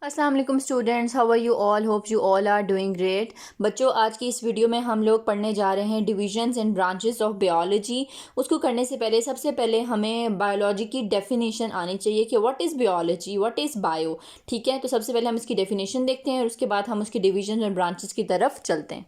अस्सलाम वालेकुम students, how are you all? Hope you all are doing great. बच्चों, आज की इस वीडियो में हम लोग पढ़ने जा रहे हैं divisions and branches of biology. उसको करने से पहले सबसे पहले हमें बायोलॉजी की डेफिनेशन आनी चाहिए कि what is biology, what is bio. ठीक है, तो सबसे पहले हम इसकी डेफिनेशन देखते हैं और उसके बाद हम उसकी डिविजन और ब्रांचेस की तरफ चलते हैं।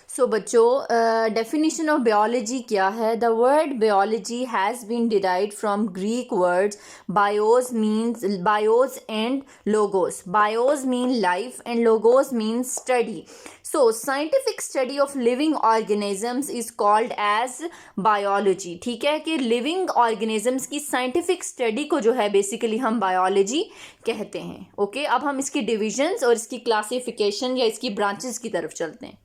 सो बच्चों, डेफिनेशन ऑफ बायोलॉजी क्या है? The word biology has been derived from Greek words bios means bios and logos. Bios mean life and logos mean study. So scientific study of living organisms is called as biology. ठीक है, कि living organisms की scientific study को जो है basically हम biology कहते हैं। ओके, अब हम इसकी डिविजन्स और इसकी क्लासिफिकेशन या इसकी ब्रांचेस की तरफ चलते हैं।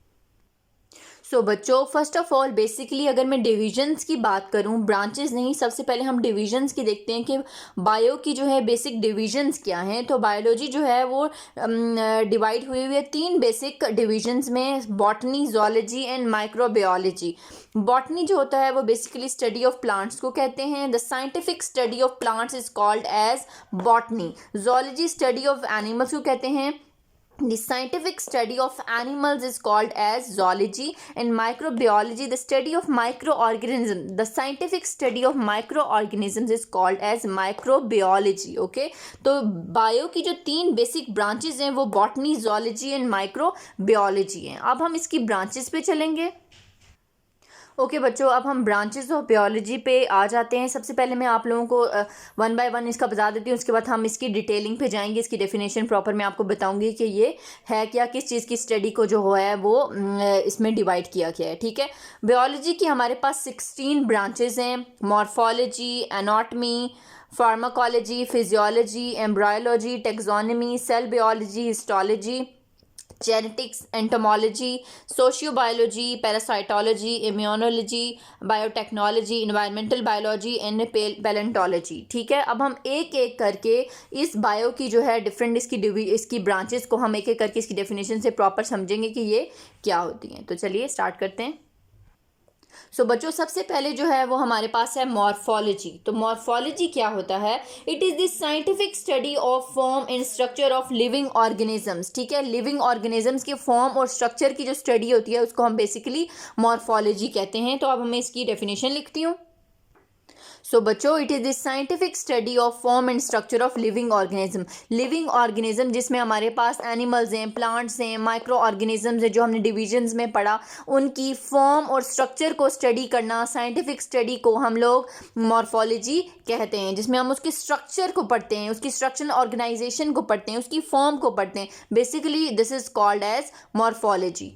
सो बच्चों, फर्स्ट ऑफ ऑल बेसिकली अगर मैं डिविजन्स की बात करूं, ब्रांचेस नहीं, सबसे पहले हम डिविजन्स की देखते हैं कि बायो की जो है बेसिक डिविजन्स क्या हैं। तो बायोलॉजी जो है वो डिवाइड हुई हुई है तीन बेसिक डिविजन्स में, botany, zoology and microbiology. Botany जो होता है वो बेसिकली स्टडी ऑफ प्लांट्स को कहते हैं। The scientific study of plants is called as botany. Zoology study of animals को कहते हैं। The scientific study of animals is called as zoology, and microbiology, the study of microorganisms, the scientific study of microorganisms is called as microbiology. Okay, तो bio की जो तीन basic branches हैं वो botany, zoology and microbiology हैं। अब हम इसकी ब्रांचेस पे चलेंगे। ओके बच्चों, अब हम ब्रांचेस ऑफ बायोलॉजी पे आ जाते हैं। सबसे पहले मैं आप लोगों को वन बाय वन इसका बता देती हूँ, उसके बाद हम इसकी डिटेलिंग पे जाएंगे। इसकी डेफिनेशन प्रॉपर मैं आपको बताऊंगी कि ये है क्या, किस चीज़ की स्टडी को जो है वो इसमें डिवाइड किया गया है। ठीक है, बायोलॉजी की हमारे पास 16 ब्रांचेज हैं। Morphology, anatomy, pharmacology, physiology, embryology, taxonomy, cell biology, histology, genetics, entomology, sociobiology, parasitology, immunology, biotechnology, environmental biology and palaeontology. ठीक है, अब हम एक एक करके इस बायो की जो है डिफरेंट इसकी ब्रांचेस को हम एक एक करके इसकी डेफिनेशन से प्रॉपर समझेंगे कि ये क्या होती हैं। तो चलिए स्टार्ट करते हैं। सो बच्चों, सबसे पहले जो है वो हमारे पास है मॉर्फोलॉजी। तो मॉर्फोलॉजी क्या होता है? It is the scientific study of form and structure of living organisms. ठीक है, लिविंग ऑर्गेनिजम्स के फॉर्म और स्ट्रक्चर की जो स्टडी होती है उसको हम बेसिकली मॉर्फोलॉजी कहते हैं। तो अब मैं इसकी डेफिनेशन लिखती हूँ। सो बच्चों, it is the scientific study of form and structure of living organism. Living organism जिसमें हमारे पास एनिमल्स हैं, प्लांट्स हैं, माइक्रो ऑर्गेनिजम्स हैं, जो हमने डिविजन्स में पढ़ा, उनकी फॉर्म और स्ट्रक्चर को स्टडी करना, साइंटिफिक स्टडी को हम लोग मॉर्फोलॉजी कहते हैं। जिसमें हम उसके स्ट्रक्चर को पढ़ते हैं, उसकी स्ट्रक्चरल ऑर्गेनाइजेशन को पढ़ते हैं, उसकी फॉर्म को पढ़ते हैं। Basically this is called as morphology.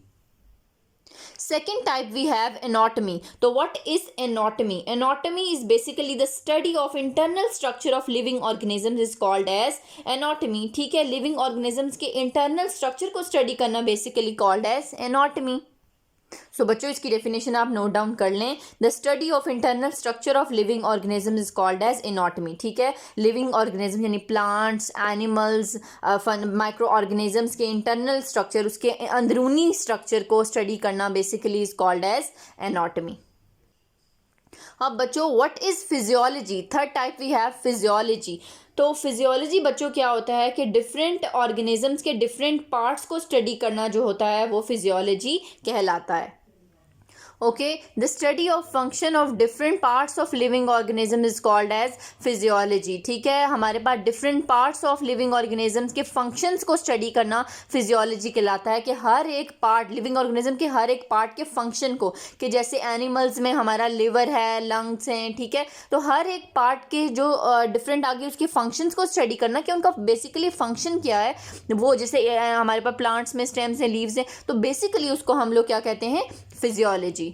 Second type we have anatomy. So what is anatomy? Anatomy is basically the study of internal structure of living organisms is called as anatomy. ठीक है, living organisms के internal structure को study करना basically called as anatomy. सो बच्चों, इसकी definition आप note down कर लें। The study of internal structure of living organism is called as anatomy. ठीक है, लिविंग ऑर्गेनिज्म यानी प्लांट्स, एनिमल्स, माइक्रो ऑर्गेनिजम्स के इंटरनल स्ट्रक्चर, उसके अंदरूनी स्ट्रक्चर को स्टडी करना basically is called as anatomy. अब बच्चों, what is physiology? Third type we have physiology. तो फिजियोलॉजी बच्चों क्या होता है कि डिफरेंट ऑर्गेनिजम्स के डिफरेंट पार्ट्स को स्टडी करना जो होता है वो फिजियोलॉजी कहलाता है। Okay, the study of function of different parts of living organism is called as physiology. ठीक है, हमारे पास different parts of living organisms के फंक्शंस को स्टडी करना फिजियोलॉजी कहलाता है। कि हर एक पार्ट, लिविंग ऑर्गेनिज्म के हर एक पार्ट के फंक्शन को, कि जैसे एनिमल्स में हमारा लिवर है, लंग्स हैं, ठीक है, तो हर एक पार्ट के जो डिफरेंट आगे उसके फंक्शंस को स्टडी करना कि उनका बेसिकली फंक्शन क्या है। वो जैसे हमारे पास प्लांट्स में स्टेम्स हैं, लीव्स हैं, तो बेसिकली उसको हम लोग क्या कहते हैं? फिजियोलॉजी।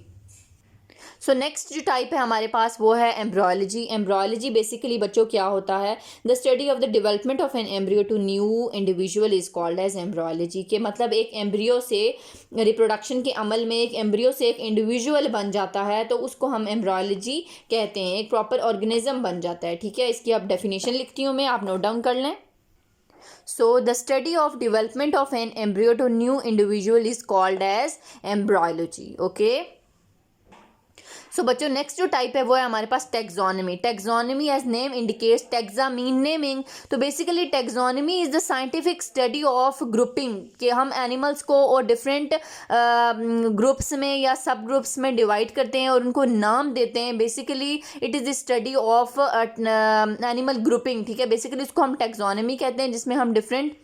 सो नेक्स्ट जो टाइप है हमारे पास वो है एम्ब्रियोलॉजी। एम्ब्रियोलॉजी बेसिकली बच्चों क्या होता है? The study of the development of an embryo to new individual is called as embryology. के मतलब एक एम्ब्रियो से रिप्रोडक्शन के अमल में एक एम्ब्रियो से एक इंडिविजुअल बन जाता है, तो उसको हम एम्ब्रियोलॉजी कहते हैं, एक प्रॉपर ऑर्गेनिज्म बन जाता है। ठीक है, इसकी अब डेफिनेशन लिखती हूँ मैं, आप नोट डाउन कर लें। So the study of development of an embryo to new individual is called as embryology. Okay. सो बच्चों नेक्स्ट जो टाइप है वो है हमारे पास taxonomy. Taxonomy as name indicates, taxa mean naming, तो basically taxonomy is the scientific study of grouping, कि हम एनिमल्स को और डिफरेंट ग्रुप्स में या सब ग्रुप्स में डिवाइड करते हैं और उनको नाम देते हैं। Basically it is the study of animal grouping, ठीक है। बेसिकली इसको हम टेक्सोनमी कहते हैं, जिसमें हम डिफरेंट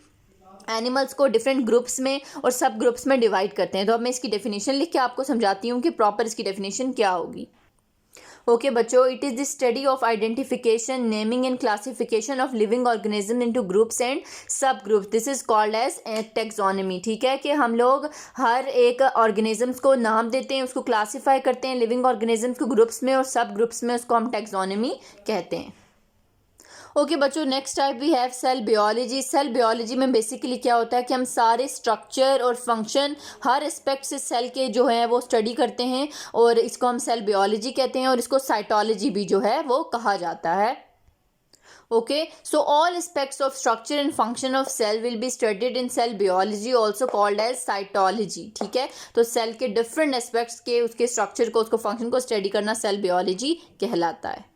एनिमल्स को डिफरेंट ग्रुप्स में और सब ग्रुप्स में डिवाइड करते हैं। तो अब मैं इसकी डेफिनेशन लिख के आपको समझाती हूँ कि प्रॉपर इसकी डेफिनेशन क्या होगी। ओके बच्चों, it is the study of identification, naming and classification of living organism into groups and sub groups, this is called as taxonomy, ठीक है। कि हम लोग हर एक ऑर्गेनिजम्स को नाम देते हैं, उसको क्लासीफाई करते हैं लिविंग ऑर्गेनिजम्स को ग्रुप्स में और सब ग्रुप्स में, उसको हम टेक्सोनमी कहते हैं। ओके बच्चों, next type we have cell biology. Cell biology में बेसिकली क्या होता है कि हम सारे स्ट्रक्चर और फंक्शन, हर एस्पेक्ट से सेल के जो है वो स्टडी करते हैं और इसको हम सेल बियोलॉजी कहते हैं और इसको साइटोलॉजी भी जो है वो कहा जाता है। Okay, so all aspects of structure and function of cell will be studied in cell biology, also called as cytology, ठीक है। तो सेल के डिफरेंट एस्पेक्ट्स के, उसके स्ट्रक्चर को, उसको फंक्शन को स्टडी करना सेल बियोलॉजी कहलाता है।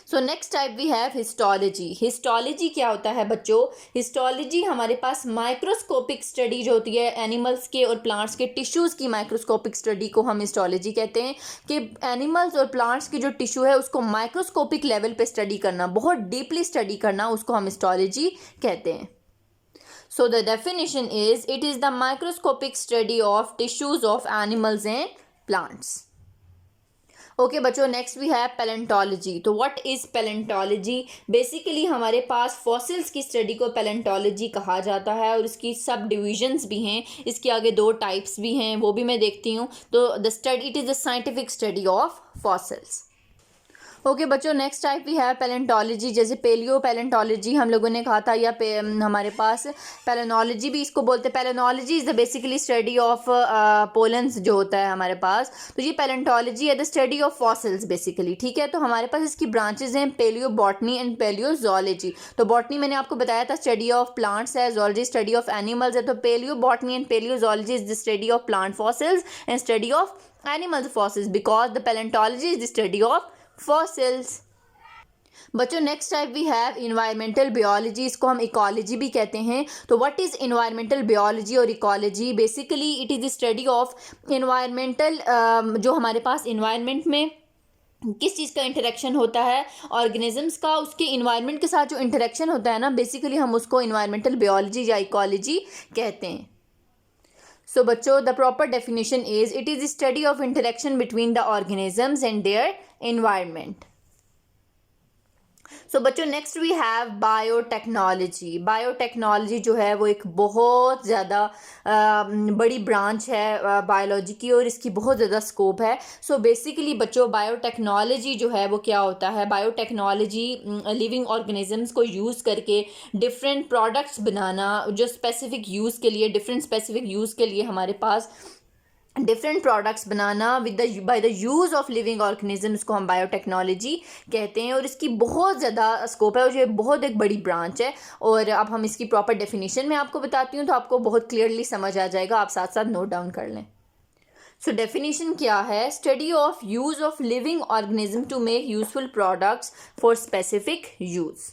So next type we have histology. Histology क्या होता है बच्चों? हिस्टोलॉजी हमारे पास माइक्रोस्कोपिक स्टडी जो होती है एनिमल्स के और प्लांट्स के टिश्यूज़ की, माइक्रोस्कोपिक स्टडी को हम हिस्टोलॉजी कहते हैं। कि एनिमल्स और प्लांट्स की जो टिश्यू है उसको माइक्रोस्कोपिक लेवल पे स्टडी करना, बहुत डीपली स्टडी करना, उसको हम हिस्टोलॉजी कहते हैं। सो the definition is it is the microscopic study of tissues of animals and plants. Okay बच्चों, नेक्स्ट वी हैव पैलेंटोलॉजी। तो व्हाट इज़ पैलेंटोलॉजी? बेसिकली हमारे पास फॉसिल्स की स्टडी को पैलेंटोलॉजी कहा जाता है और इसकी सब डिविजन्स भी हैं, इसके आगे 2 टाइप्स भी हैं, वो भी मैं देखती हूँ। तो the study, it is the scientific study of fossils. Okay बच्चों, नेक्स्ट टाइप भी है पैलेंटोलॉजी। जैसे पेलियो पैलेंटोलॉजी हम लोगों ने कहा था, या हमारे पास पैलेनोलॉजी भी इसको बोलते हैं। Palynology is the basically study of pollens जो होता है हमारे पास। तो ये पैलेंटोलॉजी है the study of fossils basically, ठीक है। तो हमारे पास इसकी ब्रांचेज हैं palaeobotany and palaeozoology. तो बॉटनी मैंने आपको बताया था स्टडी ऑफ प्लांट्स है, जोलॉजी स्टडी ऑफ एनिमल्स है। तो palaeobotany and palaeozoology is the study of plant fossils and study of animal fossils, because the palaeontology is the study of fossils. बच्चों next type we have environmental biology, इसको हम ecology भी कहते हैं। तो what is environmental biology और ecology? Basically it is the study of environmental, जो हमारे पास इन्वायरमेंट में किस चीज़ का इंटरेक्शन होता है ऑर्गेनिजम्स का, उसके इन्वायरमेंट के साथ जो इंटरेक्शन होता है ना, बेसिकली हम उसको इन्वायरमेंटल बियोलॉजी या इकोलॉजी कहते हैं। सो बच्चों the proper definition is it is the study of interaction between the organisms and their environment. So बच्चों next we have biotechnology. Biotechnology जो है वो एक बहुत ज़्यादा बड़ी ब्रांच है बायोलॉजी की और इसकी बहुत ज़्यादा स्कोप है। सो बेसिकली बच्चों बायोटेक्नोलॉजी जो है वो क्या होता है? बायोटेक्नोलॉजी लिविंग ऑर्गेनिजम्स को यूज़ करके डिफरेंट प्रोडक्ट्स बनाना, जो स्पेसिफिक यूज़ के लिए, डिफरेंट स्पेसिफिक यूज़ के लिए हमारे पास डिफरेंट प्रोडक्ट्स बनाना with the by the use of living organisms को हम बायोटेक्नोलॉजी कहते हैं। और इसकी बहुत ज़्यादा स्कोप है और ये बहुत एक बड़ी ब्रांच है। और अब हम इसकी प्रॉपर डेफिनेशन में आपको बताती हूँ तो आपको बहुत क्लियरली समझ आ जाएगा, आप साथ साथ नोट डाउन कर लें। सो डेफिनेशन क्या है? Study of use of living organism to make useful products for specific use.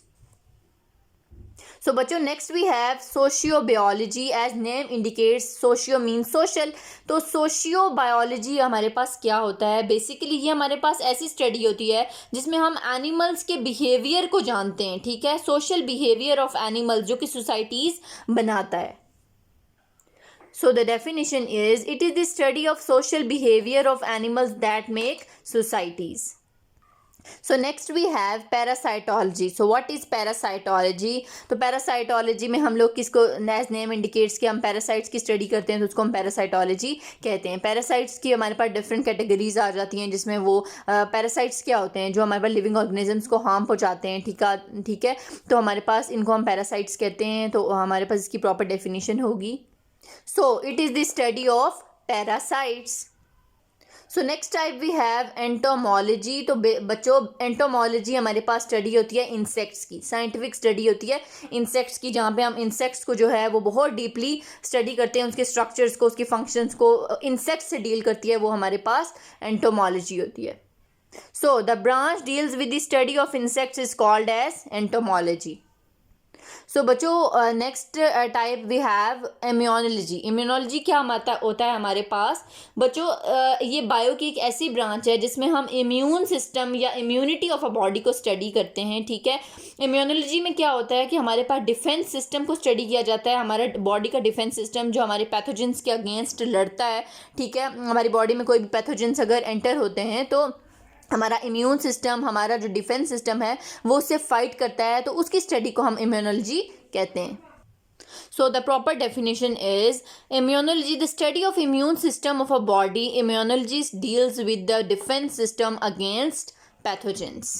So बच्चों next we have sociobiology. As name indicates socio mean social. तो सोशियो बायोलॉजी हमारे पास क्या होता है? बेसिकली ये हमारे पास ऐसी स्टडी होती है जिसमें हम एनिमल्स के बिहेवियर को जानते हैं, ठीक है। सोशल बिहेवियर ऑफ एनिमल्स जो कि सोसाइटीज़ बनाता है। So the definition is it is the study of social behaviour of animals that make societies. So next we have parasitology. So what is parasitology? तो पैरासाइटोलॉजी में हम लोग किसको, as name indicates कि हम पैरासाइट्स की स्टडी करते हैं तो उसको हम पैरासाइटोलॉजी कहते हैं। पैरासाइट्स की हमारे पास डिफरेंट कैटेगरीज आ जाती हैं जिसमें वो पैरासाइट्स क्या होते हैं? जो हमारे पास लिविंग ऑर्गेनिजम्स को हार्म पहुँचाते हैं, ठीक है। तो हमारे पास इनको हम पैरासाइट्स कहते हैं। तो हमारे पास इसकी प्रॉपर डेफिनेशन होगी। So it is the study of parasites. So next type we have entomology. तो बच्चों एंटोमोलॉजी हमारे पास स्टडी होती है इंसेक्ट्स की, साइंटिफिक स्टडी होती है इंसेक्ट्स की, जहाँ पे हम इंसेक्ट्स को जो है वो बहुत डीपली स्टडी करते हैं, उसके स्ट्रक्चर्स को, उसके फंक्शंस को, इंसेक्ट्स से डील करती है, वो हमारे पास एंटोमोलॉजी होती है। So the branch deals with the study of insects is called as entomology. So बच्चों next type we have immunology. Immunology क्या होता है हमारे पास बच्चों, ये बायो की एक ऐसी ब्रांच है जिसमें हम इम्यून सिस्टम या इम्यूनिटी ऑफ अ बॉडी को स्टडी करते हैं, ठीक है। इम्यूनोलॉजी में क्या होता है कि हमारे पास डिफेंस सिस्टम को स्टडी किया जाता है, हमारा बॉडी का डिफेंस सिस्टम जो हमारे पैथोजेंस के अगेंस्ट लड़ता है, ठीक है। हमारी बॉडी में कोई भी पैथोजेंस अगर एंटर होते हैं तो हमारा इम्यून सिस्टम, हमारा जो डिफेंस सिस्टम है वो उससे फाइट करता है, तो उसकी स्टडी को हम इम्यूनोलॉजी कहते हैं। So the proper definition is immunology, the study of immune system of a body. Immunology deals with the defense system against pathogens.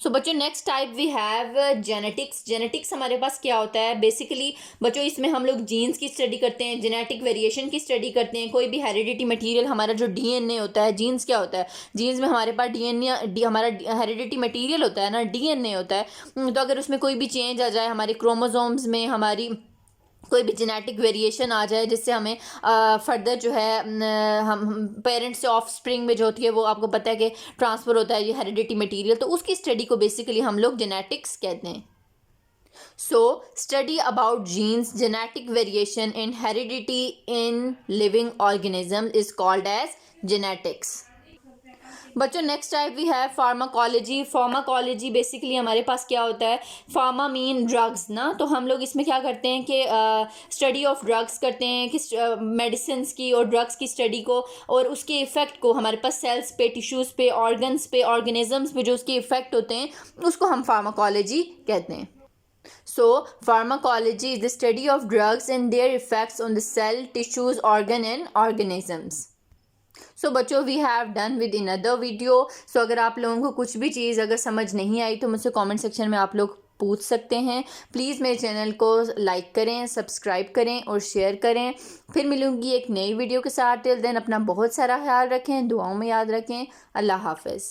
So बच्चों next type we have genetics. Genetics हमारे पास क्या होता है बेसिकली बच्चों, इसमें हम लोग जीन्स की स्टडी करते हैं, जेनेटिक वेरिएशन की स्टडी करते हैं, कोई भी हेरिडिटी मटेरियल, हमारा जो डीएनए होता है। जीन्स क्या होता है, जीन्स में हमारे पास डीएनए हमारा हेरिडिटी मटेरियल होता है ना, डीएनए होता है। तो अगर उसमें कोई भी चेंज आ जाए, हमारे क्रोमोसोम्स में हमारी कोई भी जेनेटिक वेरिएशन आ जाए जिससे हमें फर्दर जो है हम पेरेंट्स से ऑफ स्प्रिंग में जो होती है वो आपको पता है कि ट्रांसफ़र होता है ये हेरिडिटी मटेरियल, तो उसकी स्टडी को बेसिकली हम लोग जेनेटिक्स कहते हैं। So study about genes, genetic variation in heredity in living organism is called as genetics. बच्चों नेक्स्ट टाइप भी है फार्माकोलॉजी। फार्माकोलॉजी बेसिकली हमारे पास क्या होता है, फार्मा मीन ड्रग्स ना, तो हम लोग इसमें क्या करते हैं कि स्टडी ऑफ ड्रग्स करते हैं कि मेडिसिन की और ड्रग्स की स्टडी को और उसके इफ़ेक्ट को हमारे पास सेल्स पे, टिश्यूज़ पे, ऑर्गन्स पे, ऑर्गेनिजम्स पे जो उसके इफ़ेक्ट होते हैं उसको हम फार्माकोलॉजी कहते हैं। So, pharmacology is the study of drugs and their effects on the cell, tissues, organ and organisms. So बच्चों we have done with another video. So अगर आप लोगों को कुछ भी चीज़ अगर समझ नहीं आई तो मुझसे कमेंट सेक्शन में आप लोग पूछ सकते हैं। प्लीज़ मेरे चैनल को लाइक करें, सब्सक्राइब करें और शेयर करें। फिर मिलूँगी एक नई वीडियो के साथ। टिल देन अपना बहुत सारा ख्याल रखें, दुआओं में याद रखें। अल्लाह हाफ़िज़।